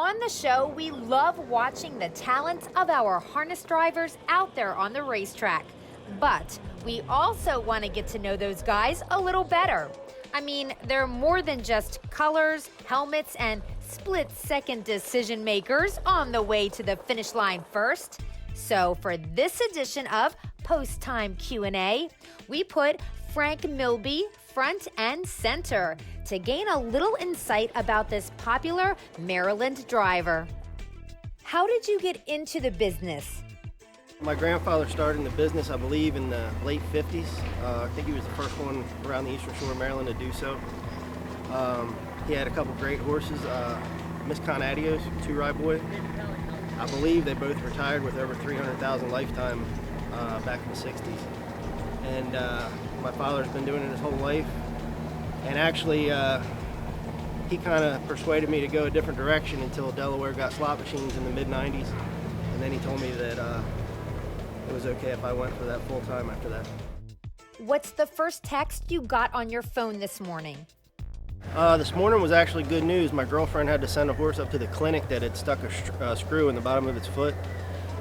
On the show, we love watching the talents of our harness drivers out there on the racetrack. But we also want to get to know those guys a little better. I mean, they're more than just colors, helmets, and split-second decision makers on the way to the finish line first. So for this edition of Post-Time Q&A, we put Frank Milby front and center to gain a little insight about this popular Maryland driver. How did you get into the business? My grandfather started in the business, I believe, in the late 50s. I think he was the first one around the eastern shore of Maryland to do so. He had a couple great horses, Miss Conadios, two-ride boy. I believe they both retired with over 300,000 lifetime back in the 60s. And my father's been doing it his whole life. And actually, he kind of persuaded me to go a different direction until Delaware got slot machines in the mid-90s. And then he told me that it was okay if I went for that full-time after that. What's the first text you got on your phone this morning? This morning was actually good news. My girlfriend had to send a horse up to the clinic that had stuck a screw in the bottom of its foot,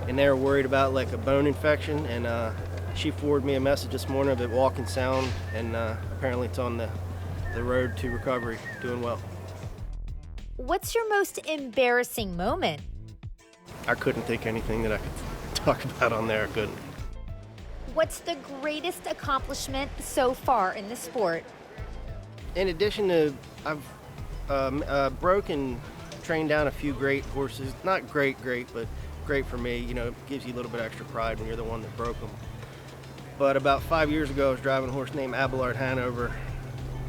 and they were worried about like a bone infection, and she forwarded me a message this morning of it walking sound, and apparently it's on the road to recovery, doing well. What's your most embarrassing moment? I couldn't think anything that I could talk about on there. I couldn't. What's the greatest accomplishment so far in the sport? In addition to, I've broken, trained down a few great horses. Not great, but great for me. You know, it gives you a little bit extra pride when you're the one that broke them. But about 5 years ago, I was driving a horse named Abelard Hanover.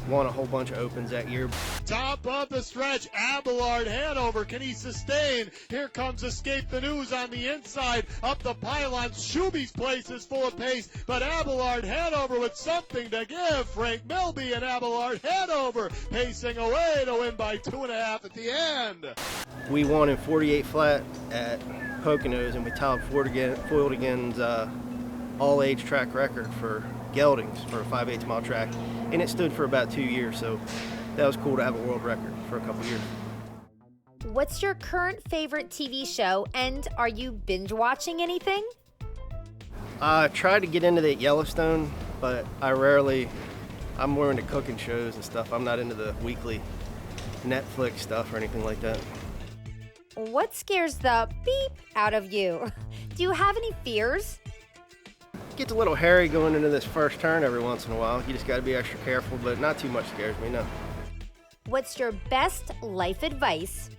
Won a whole bunch of opens that year. Top of the stretch, Abelard Hanover. Can he sustain? Here comes Escape the News on the inside, up the pylon. Shuby's place is full of pace, but Abelard Hanover with something to give. Frank Milby and Abelard Hanover pacing away to win by 2.5 at the end. We won in 48 flat at Poconos, and we foiled again's all-age track record for geldings for a 5/8 mile track, and it stood for about 2 years, so that was cool to have a world record for a couple years. What's your current favorite TV show, and are you binge watching anything? I tried to get into that Yellowstone, but I'm more into cooking shows and stuff. I'm not into the weekly Netflix stuff or anything like that. What scares the beep out of you? Do you have any fears? Gets a little hairy going into this first turn every once in a while. You just got to be extra careful, but not too much scares me, no. What's your best life advice?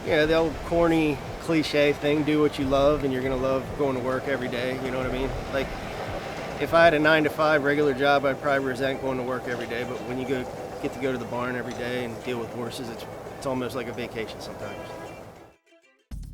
Yeah, the old corny cliche thing, do what you love and you're going to love going to work every day, you know what I mean? Like, if I had a 9-to-5 regular job, I'd probably resent going to work every day, but when you get to go to the barn every day and deal with horses, it's almost like a vacation sometimes.